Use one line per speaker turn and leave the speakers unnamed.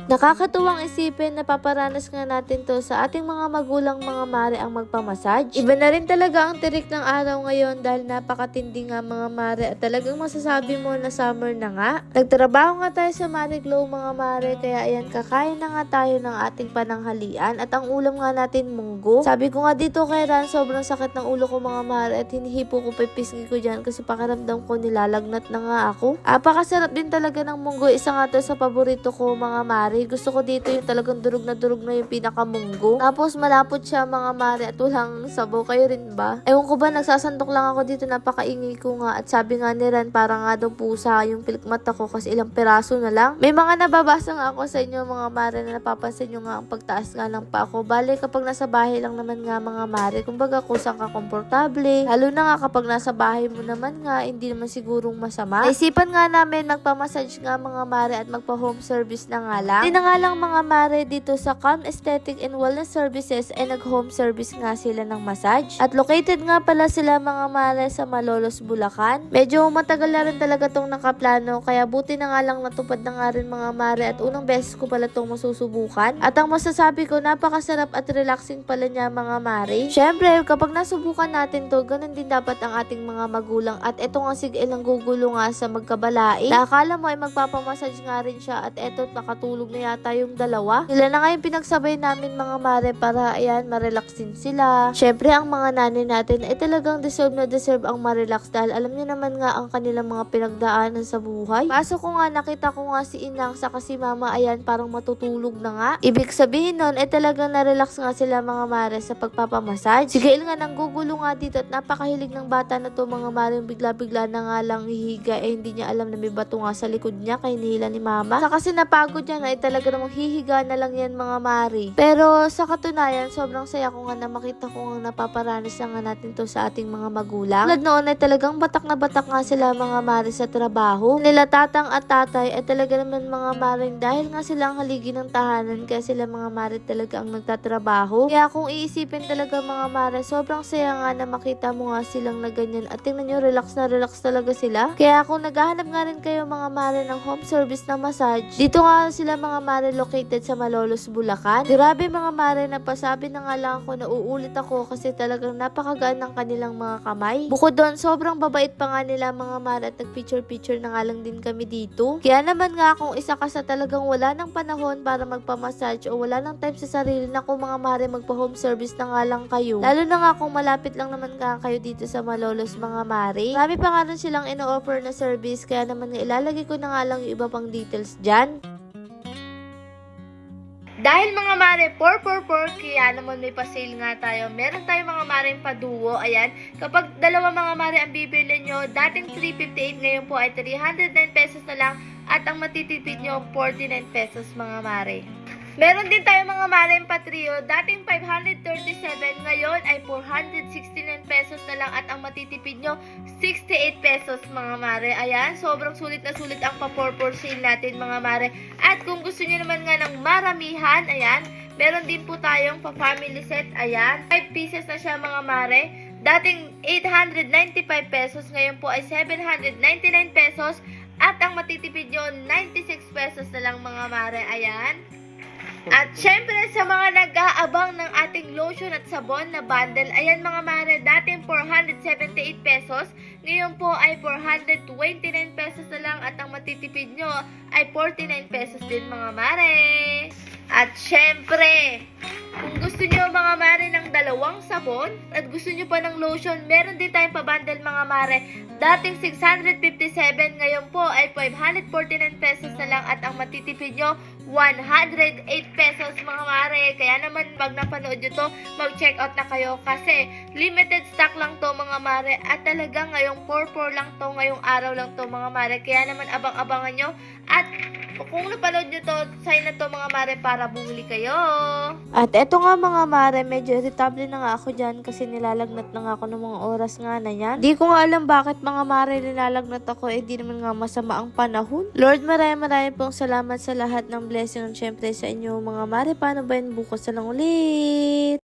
Nakakatuwang isipin na paparanas nga natin to sa ating mga magulang mga mare ang magpamassage. Iba na rin talaga ang tirik ng araw ngayon dahil napakatindi nga mga mare at talagang masasabi mo na summer na nga. Nagtrabaho nga tayo sa Marie Glow mga mare kaya ayan kakain na nga tayo ng ating pananghalian at ang ulam nga natin munggo. Sabi ko nga dito kay Ran sobrang sakit ng ulo ko mga mare at hinihipo ko pipisngi ko dyan kasi pakiramdam ko nilalagnat na nga ako. Apakasarap din talaga ng munggo. Isa nga to sa paborito ko mga mare. Gusto ko dito yung talagang durog na yung pinakamunggo. Tapos malapot siya mga mare at walang sabaw. Kayo rin ba? Ewan ko ba nagsasandok lang ako dito napakaingay ko nga at sabi nga ni Ran para nga daw pusa yung pilikmata ko kasi ilang piraso na lang. May mga nababasa nga ako sa inyo mga mare na napapansin nyo nga ang pagtaas nga ng pa ako. Bale kapag nasa bahay lang naman nga mga mare kumbaga kusang ka komportable. Lalo na nga kapag nasa bahay mo naman nga hindi naman sigurong masama. Naisipan nga namin magpamassage nga mga mare at magpa home service na nga lang. Hindi na nga lang mga mare dito sa Calm Aesthetic and Wellness Services ay nag-home service nga sila ng massage. At located nga pala sila mga mare sa Malolos, Bulacan. Medyo matagal na rin talaga tong nakaplano kaya buti na nga lang natupad na nga rin mga mare at unang beses ko pala tong masusubukan. At ang masasabi ko napakasarap at relaxing pala niya mga mare. Syempre kapag nasubukan natin to ganun din dapat ang ating mga magulang at eto nga sige lang gugulo nga sa magkabalae. Akala mo ay magpapamassage nga rin siya at eto nakatulog na yata yung dalawa. Sila na nga yung pinagsabay namin mga mare para ayan marelax din sila. Syempre ang mga nanay natin ay talagang deserve na deserve ang marelax dahil alam niyo naman nga ang kanilang mga pinagdaanan sa buhay. Kaso ko nga nakita ko nga si Inang sa si Mama ayan parang matutulog na nga. Ibig sabihin nun ay talagang narelax nga sila mga mare sa pagpapamassage. Si Gail nga nang gugulo nga dito at napakahilig ng bata na to mga mare yung bigla-bigla na nga lang hihiga eh hindi niya alam na may bato nga sa likod niya kay nihila ni Mama. Sa kasi napagod niya na ay talaga namang hihiga na lang yan mga mare. Pero sa katunayan sobrang saya ko nga na makita ko nga napaparanas na nga natin to sa ating mga magulang. Tulad noon ay talagang batak na batak nga sila mga mare sa trabaho. Nila tatang at tatay ay talaga naman mga mare dahil nga sila ang haligi ng tahanan kaya sila mga mare talaga ang nagtatrabaho. Kaya kung iisipin talaga mga mare sobrang saya nga na makita mo nga silang na ganyan at tingnan nyo relax na relax talaga sila. Kaya kung naghahanap nga rin kayo mga mare ng home service na massage dito nga sila mga mare located sa Malolos, Bulacan. Grabe mga mare napasabi na nga lang ako na uulit ako kasi talagang napakagaan ng kanilang mga kamay. Bukod doon sobrang babait pa nga nila mga mare at nagpicture-picture na nga lang din kami dito. Kaya naman nga kung isa ka sa talagang wala ng panahon para magpamassage o wala ng time sa sarili na kung mga mare magpa-home service na nga lang kayo. Lalo na nga kung malapit lang naman nga kayo dito sa Malolos mga mare. Marami pa nga rin silang ino-offer na service kaya naman nga ilalagay ko na nga lang yung iba pang details dyan. Dahil mga mare, 444, kaya naman may pa-sale nga tayo. Meron tayong mga mare pa-duo. Ayan, kapag dalawa mga mare ang bibili nyo, dating 358, ngayon po ay 309 pesos na lang. At ang matitipid nyo, 49 pesos mga mare. Meron din tayo mga mare pa-trio, dating 537, ngayon ay 469 pesos na lang at ang matitipid nyo 68 pesos mga mare. Ayan, sobrang sulit na sulit ang pa-4 sale natin mga mare. At kung gusto nyo naman nga ng maramihan, ayan, meron din po tayong pa-family set. Ayan, 5 pieces na siya mga mare. Dating 895 pesos, ngayon po ay 799 pesos. At ang matitipid nyo 96 pesos na lang mga mare. Ayan. At syempre sa mga nag-aabang ng ating lotion at sabon na bundle, ayan mga mare, dating 478 pesos, ngayon po ay 429 pesos na lang at ang matitipid nyo ay 49 pesos din mga mare. At syempre, kung gusto nyo mga mare ng dalawang sabon at gusto nyo pa ng lotion, meron din tayong pa-bundle mga mare. Dating 657, ngayon po ay 549 pesos na lang at ang matitipid nyo 108 pesos mga mare. Kaya naman pag napanood nyo to, mag-check out na kayo kasi limited stock lang to mga mare at talaga ngayong 4-4 lang to, ngayong araw lang to mga mare. Kaya naman abang-abangan nyo at kung napanood nyo to, sign na to mga mare para bumili kayo. At eto nga mga mare, medyo irritable na nga ako dyan kasi nilalagnat na nga ako ng mga oras nga na yan. Di ko nga alam bakit mga mare nilalagnat ako, di naman nga masama ang panahon. Lord, maraming pong salamat sa lahat ng blessing and syempre sa inyo mga mare. Paano ba yun bukas na lang ulit?